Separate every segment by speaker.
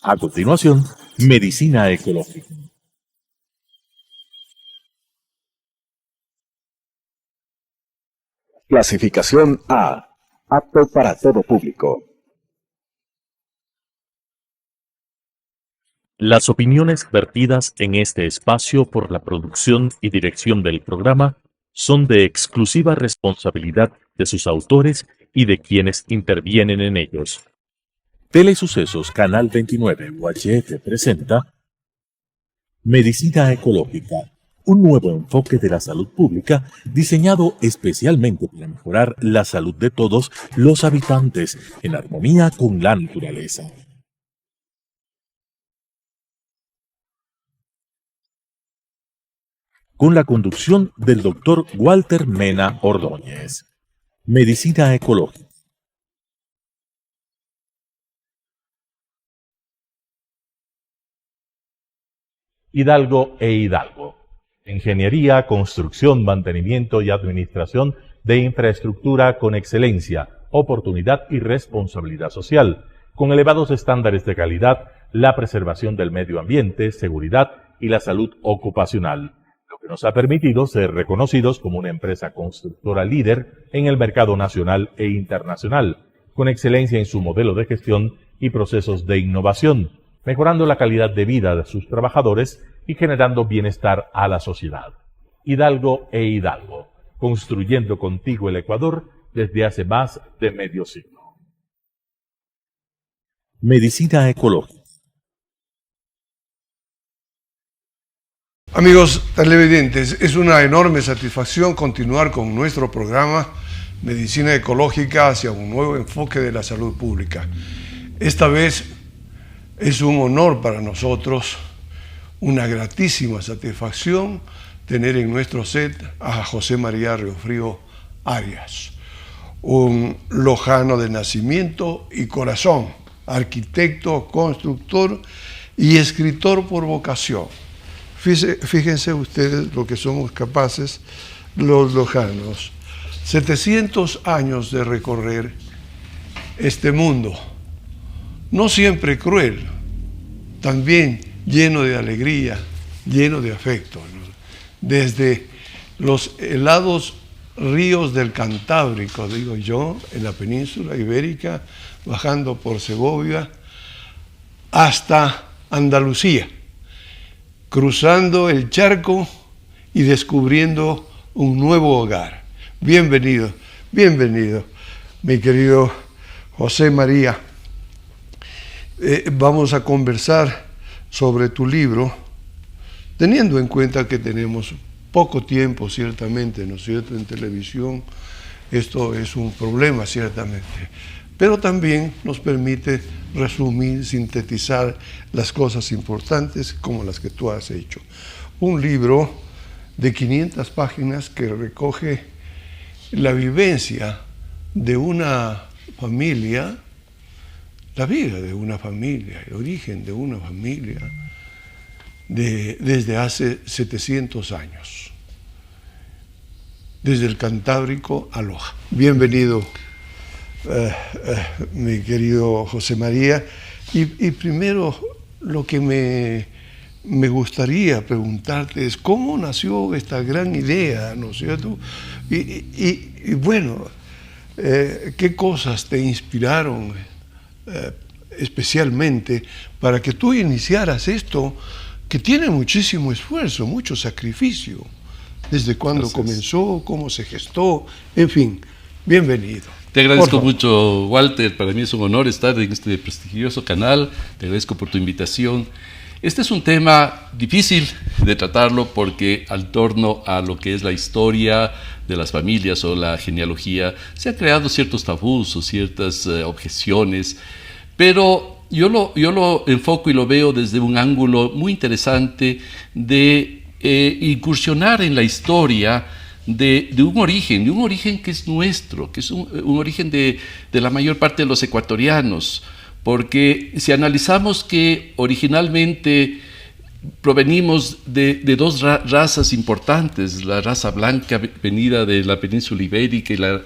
Speaker 1: A continuación, Medicina Ecológica.
Speaker 2: Clasificación A. Apto para todo público.
Speaker 1: Las opiniones vertidas en este espacio por la producción y dirección del programa son de exclusiva responsabilidad de sus autores y de quienes intervienen en ellos. Telesucesos Canal 29 UHF presenta Medicina Ecológica, un nuevo enfoque de la salud pública diseñado especialmente para mejorar la salud de todos los habitantes en armonía con la naturaleza. Con la conducción del Dr. Walter Mena Ordóñez. Medicina Ecológica. Hidalgo e Hidalgo. Ingeniería, construcción, mantenimiento y administración de infraestructura con excelencia, oportunidad y responsabilidad social, con elevados estándares de calidad, la preservación del medio ambiente, seguridad y la salud ocupacional, lo que nos ha permitido ser reconocidos como una empresa constructora líder en el mercado nacional e internacional, con excelencia en su modelo de gestión y procesos de innovación, mejorando la calidad de vida de sus trabajadores y generando bienestar a la sociedad. Hidalgo e Hidalgo, construyendo contigo el Ecuador desde hace más de medio siglo. Medicina Ecológica.
Speaker 3: Amigos televidentes, es una enorme satisfacción continuar con nuestro programa Medicina Ecológica hacia un nuevo enfoque de la salud pública. Esta vez es un honor para nosotros, una gratísima satisfacción tener en nuestro set a José María Riofrío Arias, un lojano de nacimiento y corazón, arquitecto, constructor y escritor por vocación. Fíjense ustedes lo que somos capaces los lojanos. 700 años de recorrer este mundo, no siempre cruel, también lleno de alegría, lleno de afecto, ¿no? Desde los helados ríos del Cantábrico, digo yo, en la península ibérica, bajando por Segovia, hasta Andalucía, cruzando el charco y descubriendo un nuevo hogar. Bienvenido, bienvenido, mi querido José María. Vamos a conversar sobre tu libro, teniendo en cuenta que tenemos poco tiempo, ciertamente, ¿no es cierto?, en televisión. Esto es un problema, ciertamente, pero también nos permite resumir, sintetizar las cosas importantes como las que tú has hecho. Un libro de 500 páginas que recoge la vivencia de una familia, la vida de una familia, el origen de una familia desde hace 700 años, desde el Cantábrico a Loja. Bienvenido, mi querido José María. Y primero lo que me gustaría preguntarte es cómo nació esta gran idea, ¿no es cierto? Y bueno, ¿qué cosas te inspiraron especialmente para que tú iniciaras esto que tiene muchísimo esfuerzo, mucho sacrificio? ¿Desde cuándo comenzó? ¿Cómo se gestó? En fin, bienvenido.
Speaker 4: Te agradezco mucho, Walter. Para mí es un honor estar en este prestigioso canal. Te agradezco por tu invitación. Este es un tema difícil de tratarlo porque al torno a lo que es la historia de las familias o la genealogía se han creado ciertos tabús o ciertas objeciones, pero yo lo enfoco y lo veo desde un ángulo muy interesante de incursionar en la historia de un origen que es nuestro, que es un origen de la mayor parte de los ecuatorianos, porque si analizamos que originalmente provenimos de dos razas importantes, la raza blanca venida de la península ibérica y la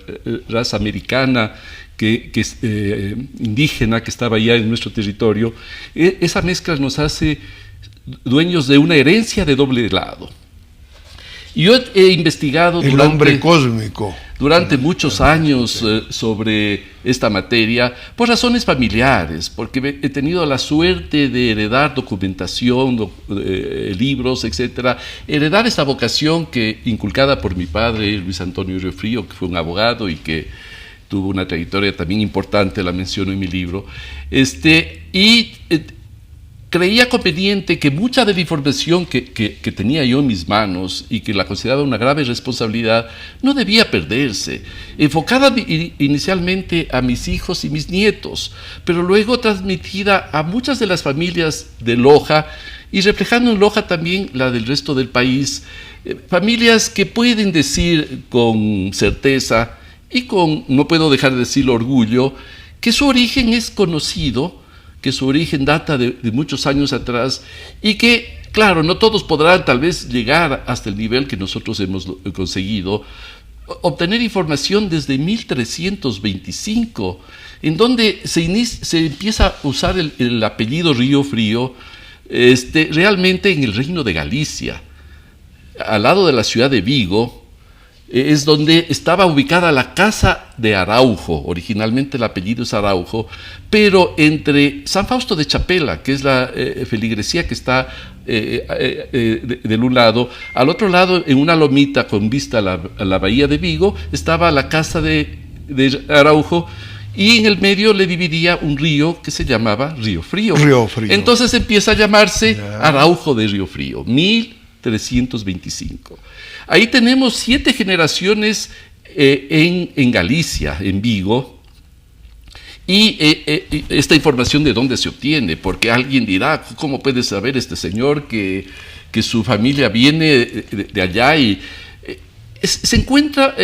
Speaker 4: raza americana indígena que estaba allá en nuestro territorio. Esa mezcla nos hace dueños de una herencia de doble lado. Yo he investigado
Speaker 3: el hombre cósmico
Speaker 4: durante muchos años sobre esta materia por razones familiares, porque he tenido la suerte de heredar documentación, libros, etcétera, heredar esta vocación que inculcada por mi padre, Luis Antonio Riofrío, que fue un abogado y que tuvo una trayectoria también importante, la menciono en mi libro, creía conveniente que mucha de la información que tenía yo en mis manos y que la consideraba una grave responsabilidad no debía perderse, enfocada inicialmente a mis hijos y mis nietos, pero luego transmitida a muchas de las familias de Loja y reflejando en Loja también la del resto del país, familias que pueden decir con certeza y con, no puedo dejar de decirlo, orgullo, que su origen es conocido, que su origen data de muchos años atrás y que, claro, no todos podrán tal vez llegar hasta el nivel que nosotros hemos conseguido, obtener información desde 1325, en donde se empieza a usar el apellido Riofrío realmente en el Reino de Galicia, al lado de la ciudad de Vigo. Es donde estaba ubicada la casa de Araujo. Originalmente el apellido es Araujo, pero entre San Fausto de Chapela, que es la feligresía que está del un lado, al otro lado, en una lomita con vista a la bahía de Vigo, estaba la casa de Araujo, y en el medio le dividía un río que se llamaba Riofrío. Entonces empieza a llamarse Araujo de Riofrío, 1325. Ahí tenemos 7 generaciones en Galicia, en Vigo, y esta información de dónde se obtiene, porque alguien dirá, ¿cómo puede saber este señor que su familia viene de allá? Y se encuentra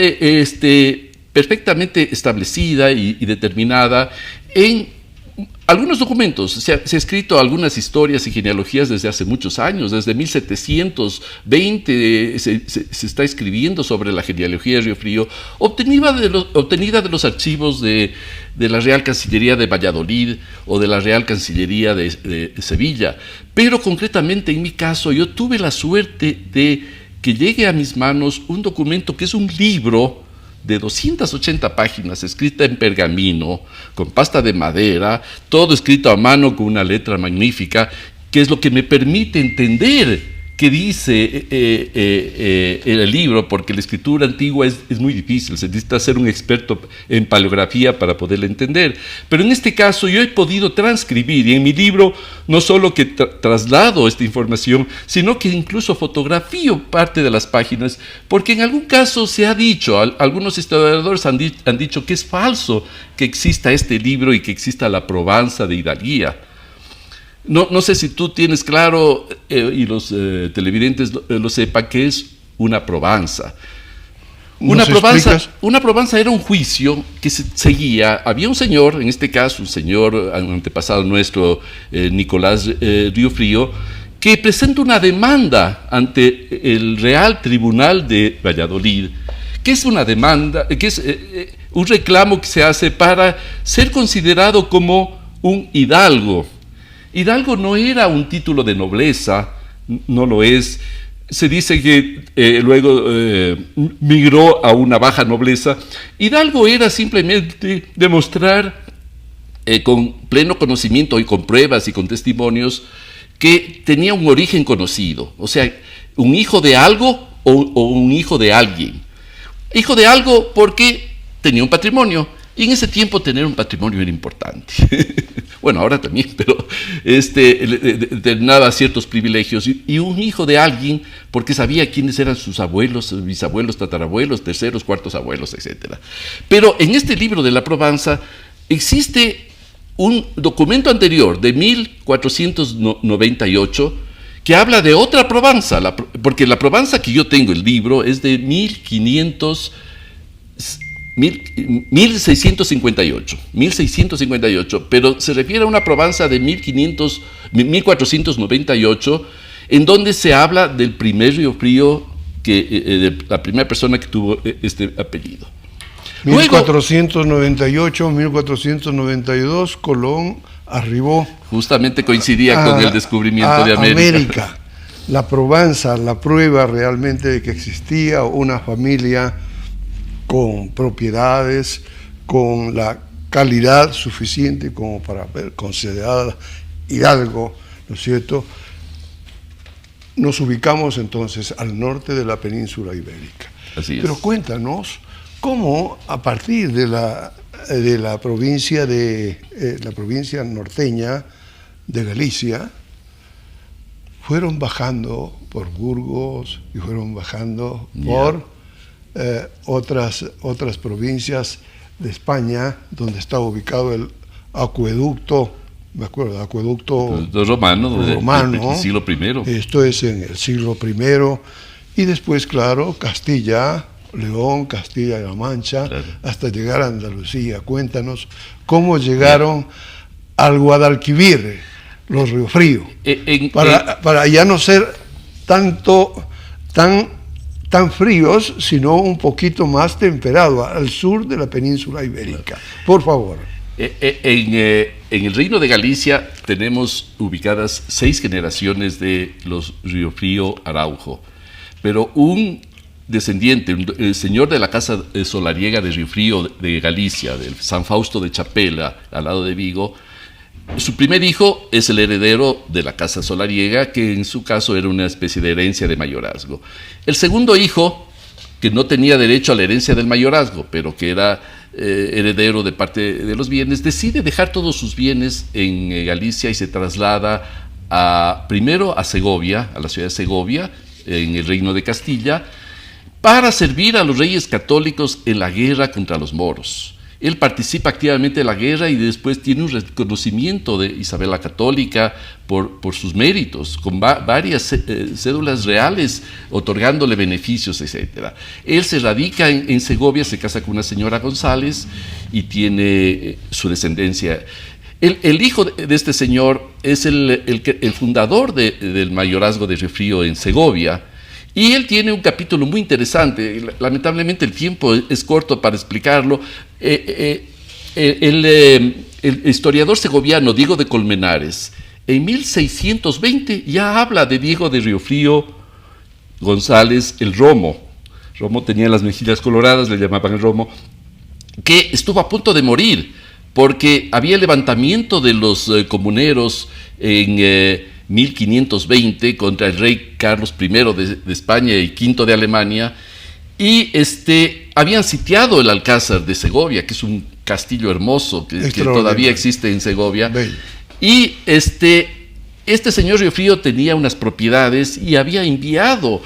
Speaker 4: perfectamente establecida y determinada en algunos documentos. Se ha escrito algunas historias y genealogías desde hace muchos años. Desde 1720 se está escribiendo sobre la genealogía de Riofrío, obtenida de los archivos de la Real Cancillería de Valladolid o de la Real Cancillería de Sevilla. Pero concretamente en mi caso, yo tuve la suerte de que llegue a mis manos un documento que es un libro de 280 páginas, escrita en pergamino, con pasta de madera, todo escrito a mano con una letra magnífica, que es lo que me permite entender qué dice el libro, porque la escritura antigua es muy difícil, se necesita ser un experto en paleografía para poderla entender. Pero en este caso yo he podido transcribir, y en mi libro no solo que traslado esta información, sino que incluso fotografío parte de las páginas, porque en algún caso se ha dicho, algunos historiadores han dicho que es falso que exista este libro y que exista la Probanza de Hidalguía. No sé si tú tienes claro, y los televidentes lo sepan, que es una probanza. Una probanza era un juicio que se seguía. Había un señor, en este caso un señor antepasado nuestro, Nicolás Riofrío, que presenta una demanda ante el Real Tribunal de Valladolid, que es una demanda, que es un reclamo que se hace para ser considerado como un hidalgo. Hidalgo no era un título de nobleza, no lo es. Se dice que luego migró a una baja nobleza. Hidalgo era simplemente demostrar con pleno conocimiento y con pruebas y con testimonios que tenía un origen conocido, o sea, un hijo de algo o un hijo de alguien. Hijo de algo porque tenía un patrimonio, y en ese tiempo tener un patrimonio era importante. Bueno, ahora también, pero tenía ciertos privilegios, y un hijo de alguien porque sabía quiénes eran sus abuelos, bisabuelos, tatarabuelos, terceros, cuartos abuelos, etc. Pero en este libro de la Probanza existe un documento anterior de 1498 que habla de otra Probanza, porque la Probanza que yo tengo, el libro, es de 1658, pero se refiere a una Probanza de 1498, en donde se habla del primer Riofrío, de la primera persona que tuvo este apellido. Luego,
Speaker 3: 1498, 1492, Colón arribó.
Speaker 4: Justamente coincidía con el descubrimiento de América.
Speaker 3: La Provenza, la prueba realmente de que existía una familia con propiedades, con la calidad suficiente como para ser considerada hidalgo, ¿no es cierto? Nos ubicamos entonces al norte de la península ibérica.
Speaker 4: Así es.
Speaker 3: Pero cuéntanos cómo a partir de la provincia la provincia norteña de Galicia fueron bajando por Burgos y fueron bajando por otras provincias de España, donde está ubicado el acueducto, me acuerdo, acueducto
Speaker 4: romano, del siglo I.
Speaker 3: Esto es en el siglo I. Y después, claro, Castilla, León, Castilla-La Mancha, claro, hasta llegar a Andalucía. Cuéntanos cómo llegaron al Guadalquivir, los Riofríos, para ya no ser tan fríos, sino un poquito más temperado, al sur de la península ibérica. Por favor.
Speaker 4: En el Reino de Galicia tenemos ubicadas 6 generaciones de los Riofrío Araujo, pero un descendiente, el señor de la casa solariega de Riofrío de Galicia, del San Fausto de Chapela, al lado de Vigo, su primer hijo es el heredero de la casa solariega, que en su caso era una especie de herencia de mayorazgo. El segundo hijo, que no tenía derecho a la herencia del mayorazgo, pero que era heredero de parte de los bienes, decide dejar todos sus bienes en Galicia y se traslada primero a Segovia, a la ciudad de Segovia, en el Reino de Castilla, para servir a los reyes católicos en la guerra contra los moros. Él participa activamente en la guerra y después tiene un reconocimiento de Isabel la Católica por sus méritos, con varias cédulas reales otorgándole beneficios, etc. Él se radica en Segovia, se casa con una señora González y tiene su descendencia. El hijo de este señor es el fundador del mayorazgo de Riofrío en Segovia. Y él tiene un capítulo muy interesante. Lamentablemente el tiempo es corto para explicarlo. El historiador segoviano Diego de Colmenares, en 1620 ya habla de Diego de Riofrío González el Romo. Romo tenía las mejillas coloradas, le llamaban el Romo, que estuvo a punto de morir porque había levantamiento de los comuneros en 1520 contra el rey Carlos I de España y V de Alemania, y habían sitiado el Alcázar de Segovia, que es un castillo hermoso que todavía existe en Segovia. Bello. Y este señor Riofrío tenía unas propiedades y había enviado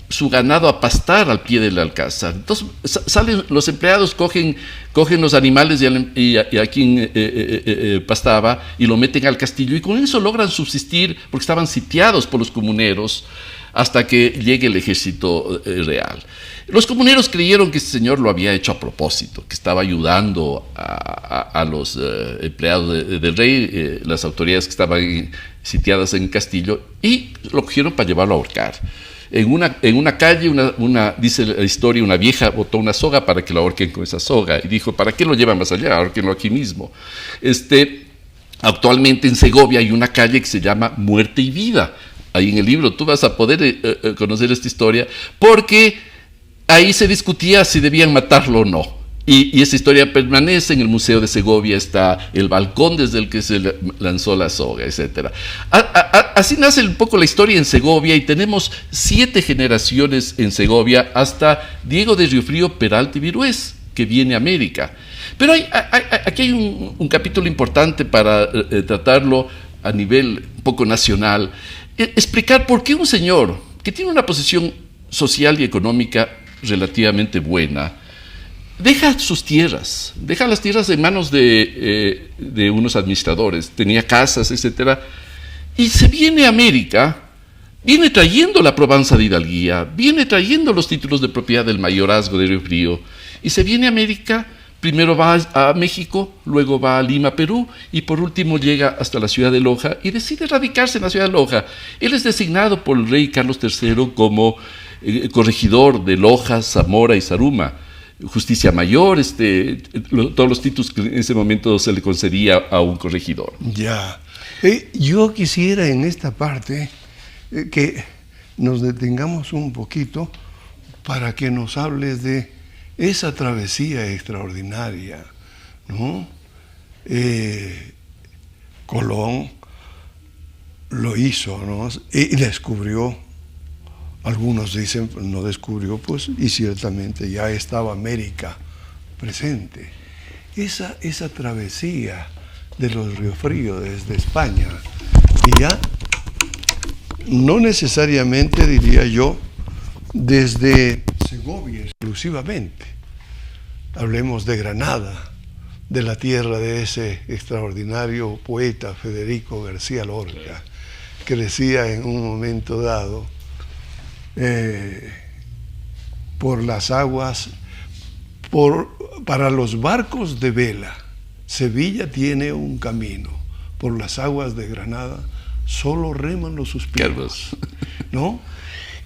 Speaker 4: su ganado a pastar al pie del Alcázar. Entonces salen los empleados, cogen los animales y a quien pastaba y lo meten al castillo, y con eso logran subsistir porque estaban sitiados por los comuneros hasta que llegue el ejército real. Los comuneros creyeron que este señor lo había hecho a propósito, que estaba ayudando a los empleados del rey, las autoridades que estaban sitiadas en el castillo, y lo cogieron para llevarlo a ahorcar. En una calle, dice la historia, una vieja botó una soga para que lo ahorquen con esa soga y dijo: ¿para qué lo llevan más allá? Ahorquenlo aquí mismo. Actualmente en Segovia hay una calle que se llama Muerte y Vida. Ahí en el libro tú vas a poder conocer esta historia, porque ahí se discutía si debían matarlo o no. Y esa historia permanece. En el Museo de Segovia está el balcón desde el que se lanzó la soga, etc. Así nace un poco la historia en Segovia, y tenemos 7 generaciones en Segovia hasta Diego de Riofrío Peralta y Virués, que viene a América. Pero aquí hay un capítulo importante para tratarlo a nivel un poco nacional. Explicar por qué un señor que tiene una posición social y económica relativamente buena deja sus tierras, deja las tierras en manos de unos administradores, tenía casas, etc. Y se viene a América, viene trayendo la Provenza de Hidalguía, viene trayendo los títulos de propiedad del mayorazgo de Riofrío, y se viene a América. Primero va a México, luego va a Lima, Perú, y por último llega hasta la ciudad de Loja y decide radicarse en la ciudad de Loja. Él es designado por el rey Carlos III como corregidor de Loja, Zamora y Zaruma. justicia mayor, todos los títulos que en ese momento se le concedía a un corregidor.
Speaker 3: Ya. Yo quisiera en esta parte que nos detengamos un poquito para que nos hables de esa travesía extraordinaria, ¿no? Colón lo hizo, ¿no? Y descubrió, algunos dicen no descubrió, pues, y ciertamente ya estaba América presente. Esa travesía de los Ríos Fríos desde España, y ya no necesariamente, diría yo, desde Segovia exclusivamente. Hablemos de Granada, de la tierra de ese extraordinario poeta Federico García Lorca, que decía en un momento dado, por las aguas, para los barcos de vela, Sevilla tiene un camino, por las aguas de Granada solo reman los suspiros, ¿no?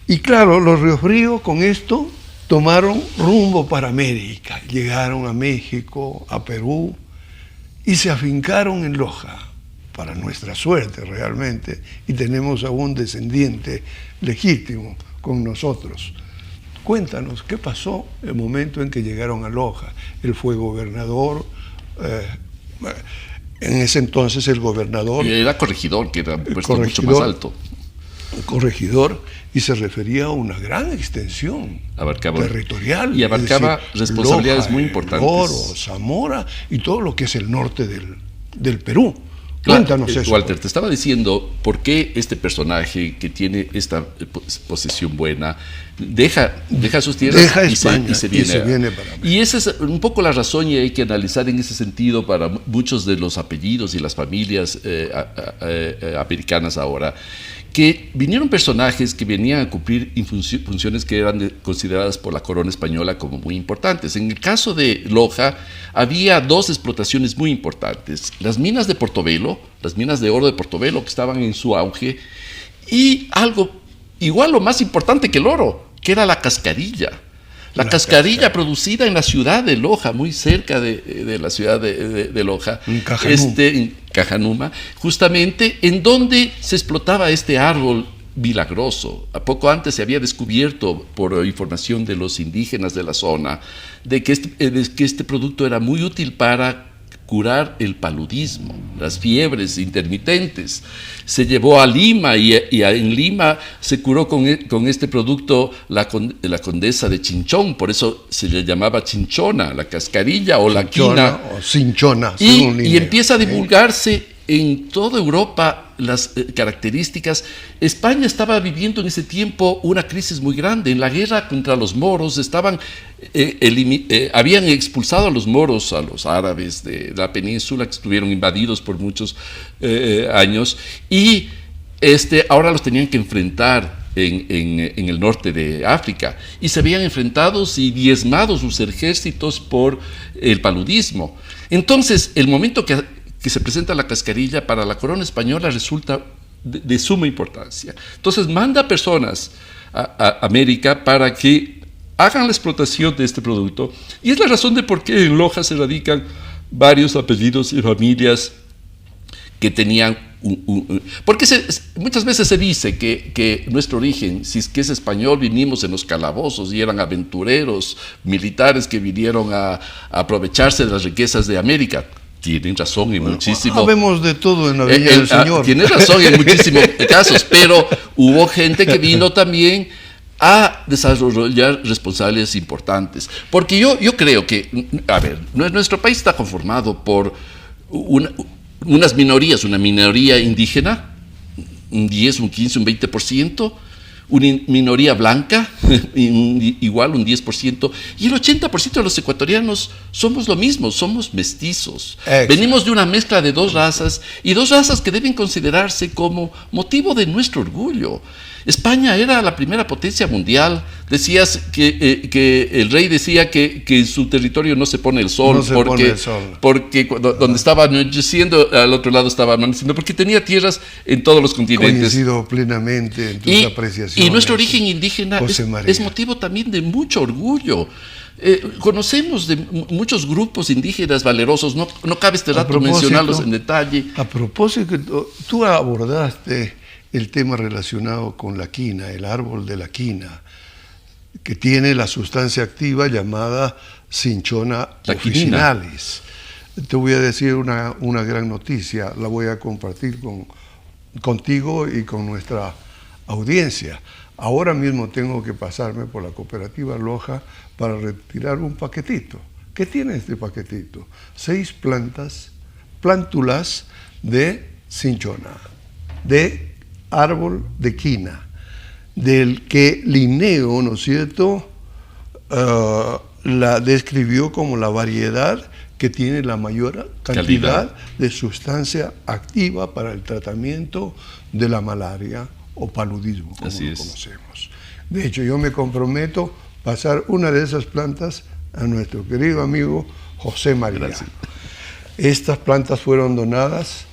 Speaker 3: Y claro, los Ríos Fríos con esto tomaron rumbo para América, llegaron a México, a Perú, y se afincaron en Loja, para nuestra suerte realmente, y tenemos a un descendiente legítimo con nosotros. Cuéntanos, ¿qué pasó el momento en que llegaron a Loja? Él fue gobernador, en ese entonces el gobernador...
Speaker 4: Y era corregidor, que era un puesto mucho más alto.
Speaker 3: Corregidor, y se refería a una gran extensión territorial.
Speaker 4: Y abarcaba responsabilidades Loja, muy importantes.
Speaker 3: Oro, Zamora y todo lo que es el norte del Perú. Cuéntanos eso.
Speaker 4: Walter, te estaba diciendo por qué este personaje que tiene esta posesión buena deja sus tierras y se viene para América. Y esa es un poco la razón, y hay que analizar en ese sentido para muchos de los apellidos y las familias americanas ahora, que vinieron personajes que venían a cumplir funciones que eran consideradas por la corona española como muy importantes. En el caso de Loja había dos explotaciones muy importantes: las minas de Portobelo, las minas de oro de Portobelo, que estaban en su auge, y algo igual o más importante que el oro, que era la cascarilla. La cascarilla producida en la ciudad de Loja, muy cerca de la ciudad de Loja, en Cajanuma, justamente en donde se explotaba este árbol milagroso. A poco antes se había descubierto, por información de los indígenas de la zona, de que este producto era muy útil para curar el paludismo, las fiebres intermitentes. Se llevó a Lima y en Lima se curó con este producto la condesa de Chinchón, por eso se le llamaba chinchona, la cascarilla o la quina.
Speaker 3: O cinchona,
Speaker 4: y empieza a divulgarse en toda Europa las características. España estaba viviendo en ese tiempo una crisis muy grande. En la guerra contra los moros habían expulsado a los moros, a los árabes de la península, que estuvieron invadidos por muchos años, y ahora los tenían que enfrentar en el norte de África, y se habían enfrentados y diezmado sus ejércitos por el paludismo. Entonces, el momento que se presenta la cascarilla para la corona española resulta de suma importancia. Entonces manda personas a América para que hagan la explotación de este producto, y es la razón de por qué en Loja se radican varios apellidos y familias que tenían porque muchas veces se dice que nuestro origen, si es que es español, vinimos en los calabozos y eran aventureros militares que vinieron a aprovecharse de las riquezas de América. Tienen razón en muchísimo.
Speaker 3: Sabemos de todo en la vida del Señor.
Speaker 4: Tienen razón en muchísimos casos, pero hubo gente que vino también a desarrollar responsabilidades importantes. Porque yo creo que, nuestro país está conformado por unas minorías, una minoría indígena, un 10, un 15, un 20%, una minoría blanca, igual un 10%, y el 80% de los ecuatorianos somos lo mismo, somos mestizos. Exacto. Venimos de una mezcla de dos razas, y dos razas que deben considerarse como motivo de nuestro orgullo. España era la primera potencia mundial. Decías que el rey decía que en su territorio no se pone el sol, porque donde estaba anocheciendo, al otro lado estaba amaneciendo, porque tenía tierras en todos los continentes.
Speaker 3: Coincido plenamente en tus apreciaciones.
Speaker 4: Y nuestro origen indígena es motivo también de mucho orgullo. Conocemos de muchos grupos indígenas valerosos, no cabe este rato mencionarlos en detalle.
Speaker 3: A propósito, tú abordaste el tema relacionado con la quina, el árbol de la quina, que tiene la sustancia activa llamada Cinchona officinalis. Te voy a decir una gran noticia, la voy a compartir contigo y con nuestra audiencia. Ahora mismo tengo que pasarme por la cooperativa Loja para retirar un paquetito. ¿Qué tiene este paquetito? 6 plántulas de cinchona, de árbol de quina, del que Linneo, ¿no es cierto?, la describió como la variedad que tiene la mayor cantidad de sustancia activa para el tratamiento de la malaria o paludismo, como lo conocemos. De hecho, yo me comprometo a pasar una de esas plantas a nuestro querido amigo José María.
Speaker 4: Gracias.
Speaker 3: Estas plantas fueron donadas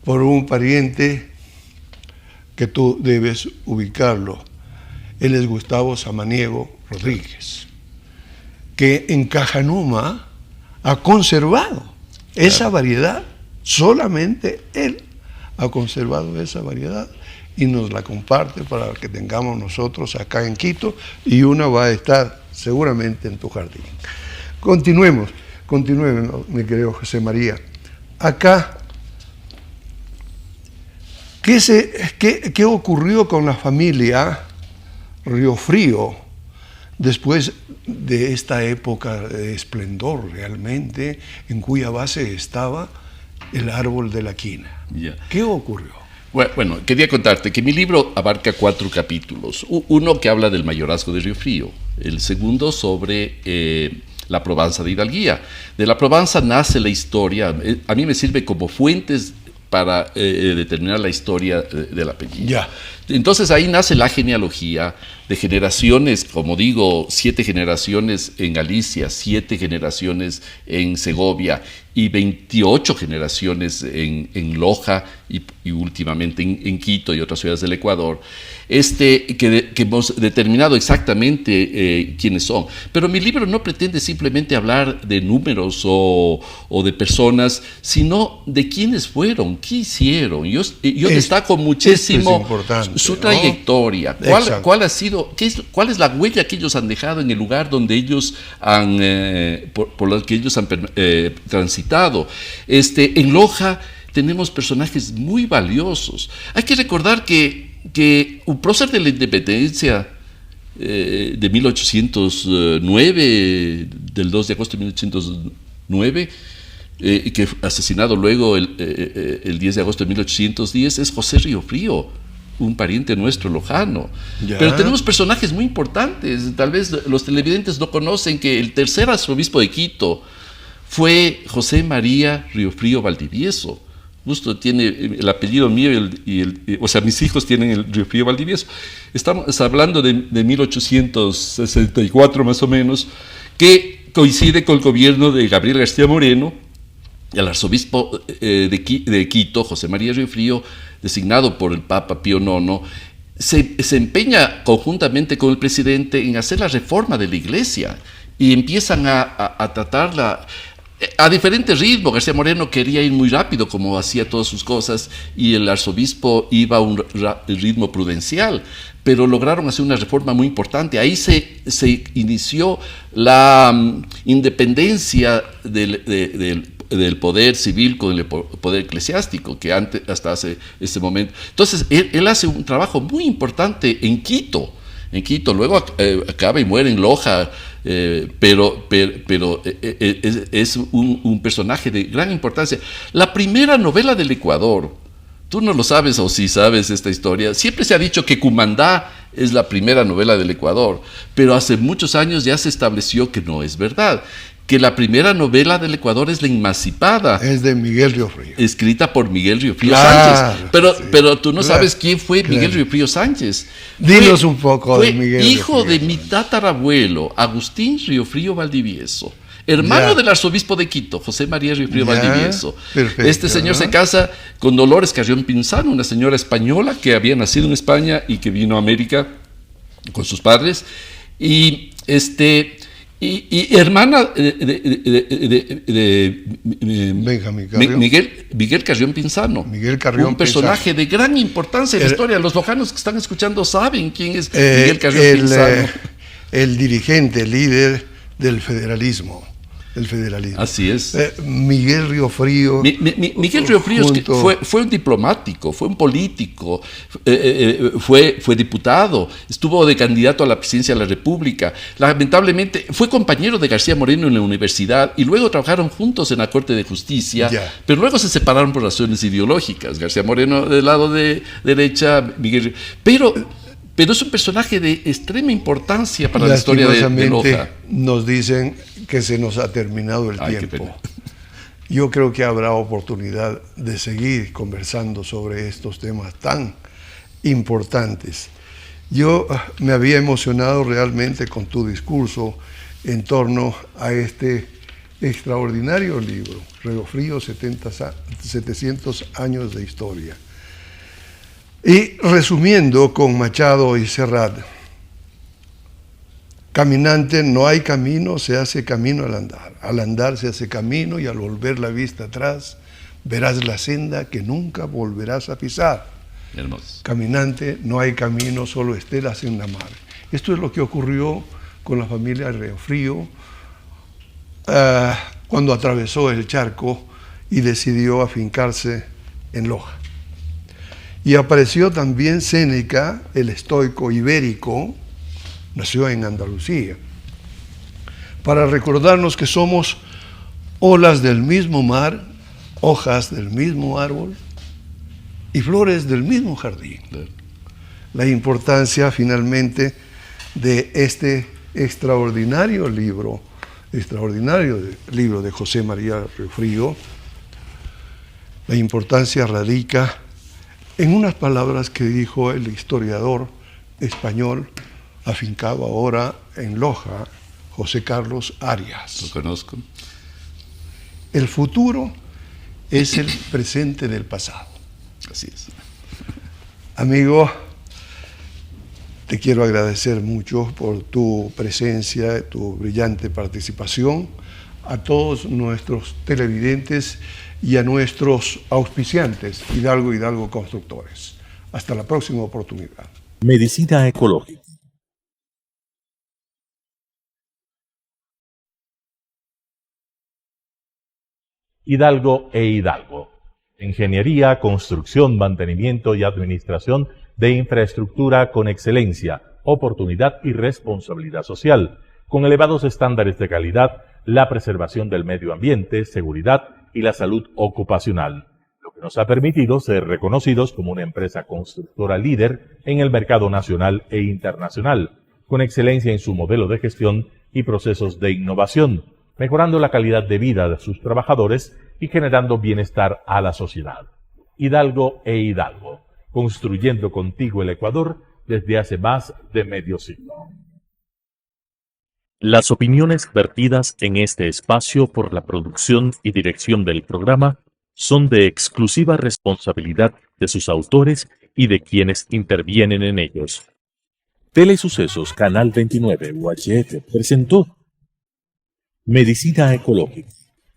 Speaker 3: por un pariente que tú debes ubicarlo. Él es Gustavo Samaniego Rodríguez, que en Cajanuma ha conservado esa variedad. Solamente él ha conservado esa variedad y nos la comparte para que tengamos nosotros acá en Quito, y una va a estar seguramente en tu jardín. Continuemos, mi querido José María. Acá, ¿qué ocurrió con la familia Riofrío después de esta época de esplendor realmente, en cuya base estaba el árbol de la quina? ¿Qué ocurrió?
Speaker 4: Bueno, quería contarte que mi libro abarca 4 capítulos. Uno que habla del mayorazgo de Riofrío, el segundo sobre la Provenza de Hidalguía. De la Provenza nace la historia, a mí me sirve como fuentes para determinar la historia del apellido.
Speaker 3: Ya.
Speaker 4: Entonces ahí nace la genealogía de generaciones, como digo, 7 generaciones en Galicia, 7 generaciones en Segovia y 28 generaciones en Loja y últimamente en Quito y otras ciudades del Ecuador, que hemos determinado exactamente quiénes son. Pero mi libro no pretende simplemente hablar de números o de personas, sino de quiénes fueron, qué hicieron. Yo destaco muchísimo su trayectoria, ¿no? ¿Cuál ha sido, cuál es la huella que ellos han dejado en el lugar donde ellos han, por el que ellos han transitado. En Loja tenemos personajes muy valiosos. Hay que recordar que un prócer de la independencia de 1809, del 2 de agosto de 1809, que fue asesinado luego el 10 de agosto de 1810, es José Riofrío, un pariente nuestro lojano. Ya. Pero tenemos personajes muy importantes. Tal vez los televidentes no conocen que el tercer arzobispo de Quito fue José María Riofrío Valdivieso. Justo tiene el apellido mío o sea, mis hijos tienen el Riofrío Valdivieso. Estamos hablando de 1864 más o menos, que coincide con el gobierno de Gabriel García Moreno. El arzobispo de Quito, José María Riofrío, designado por el Papa Pío IX, se empeña conjuntamente con el presidente en hacer la reforma de la iglesia y empiezan a tratarla a diferente ritmo. García Moreno quería ir muy rápido, como hacía todas sus cosas, y el arzobispo iba a un ritmo prudencial, pero lograron hacer una reforma muy importante. Ahí se inició la independencia del poder civil con el poder eclesiástico, que antes, hasta hace ese momento. Entonces, él hace un trabajo muy importante en Quito. Luego acaba y muere en Loja, pero es un personaje de gran importancia. La primera novela del Ecuador, tú no lo sabes o sí sabes esta historia, siempre se ha dicho que Cumandá es la primera novela del Ecuador, pero hace muchos años ya se estableció que no es verdad, que la primera novela del Ecuador es La Inmancipada.
Speaker 3: Es de Miguel Riofrío.
Speaker 4: Escrita por Miguel Riofrío Sánchez. Pero tú no sabes quién fue Miguel Riofrío Sánchez.
Speaker 3: Dinos un poco de Miguel Riofrío.
Speaker 4: Hijo de mi tatarabuelo, Agustín Riofrío Valdivieso, hermano del arzobispo de Quito, José María Riofrío Valdivieso. Perfecto. Este señor se casa con Dolores Carrión Pinzano, una señora española que había nacido en España y que vino a América con sus padres. Y Y hermana de
Speaker 3: Benjamín Carrión.
Speaker 4: Miguel Carrión Pinzano.
Speaker 3: Miguel Carrión
Speaker 4: un personaje de gran importancia en la historia. Los lojanos que están escuchando saben quién es Miguel Carrión Pinzano.
Speaker 3: El dirigente, el líder del federalismo.
Speaker 4: Así es.
Speaker 3: Miguel Riofrío.
Speaker 4: Miguel Riofrío fue un diplomático, fue un político, fue diputado, estuvo de candidato a la presidencia de la República. Lamentablemente fue compañero de García Moreno en la universidad y luego trabajaron juntos en la Corte de Justicia, pero luego se separaron por razones ideológicas. García Moreno del lado de derecha, Miguel. Pero es un personaje de extrema importancia para la historia de Loja.
Speaker 3: Nos dicen que se nos ha terminado el tiempo. Yo creo que habrá oportunidad de seguir conversando sobre estos temas tan importantes. Yo me había emocionado realmente con tu discurso en torno a este extraordinario libro, Riofrío, 700 años de historia. Y resumiendo con Machado y Serrat, caminante, no hay camino, se hace camino al andar se hace camino y al volver la vista atrás verás la senda que nunca volverás a pisar.
Speaker 4: Hermoso.
Speaker 3: Caminante, no hay camino, solo estelas en la mar. Esto es lo que ocurrió con la familia Riofrío cuando atravesó el charco y decidió afincarse en Loja. Y apareció también Séneca, el estoico ibérico, nació en Andalucía, para recordarnos que somos olas del mismo mar, hojas del mismo árbol y flores del mismo jardín. La importancia finalmente de este extraordinario libro de José María Riofrío, la importancia radica en unas palabras que dijo el historiador español, afincado ahora en Loja, José Carlos Arias.
Speaker 4: Lo conozco.
Speaker 3: El futuro es el presente del pasado.
Speaker 4: Así es.
Speaker 3: Amigo, te quiero agradecer mucho por tu presencia, tu brillante participación, a todos nuestros televidentes y a nuestros auspiciantes, Hidalgo Constructores. Hasta la próxima oportunidad.
Speaker 1: Medicina ecológica. Hidalgo e Hidalgo. Ingeniería, construcción, mantenimiento y administración de infraestructura con excelencia, oportunidad y responsabilidad social, con elevados estándares de calidad, la preservación del medio ambiente, seguridad y la salud ocupacional, lo que nos ha permitido ser reconocidos como una empresa constructora líder en el mercado nacional e internacional, con excelencia en su modelo de gestión y procesos de innovación, mejorando la calidad de vida de sus trabajadores y generando bienestar a la sociedad. Hidalgo e Hidalgo, construyendo contigo el Ecuador desde hace más de medio siglo. Las opiniones vertidas en este espacio por la producción y dirección del programa son de exclusiva responsabilidad de sus autores y de quienes intervienen en ellos. Telesucesos Canal 29 UHF presentó Medicina Ecológica,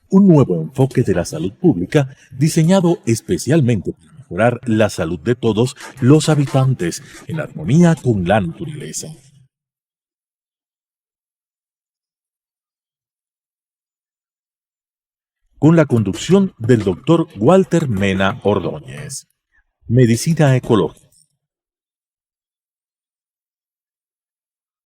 Speaker 1: un nuevo enfoque de la salud pública diseñado especialmente para mejorar la salud de todos los habitantes en armonía con la naturaleza. Con la conducción del Dr. Walter Mena Ordóñez. Medicina Ecológica.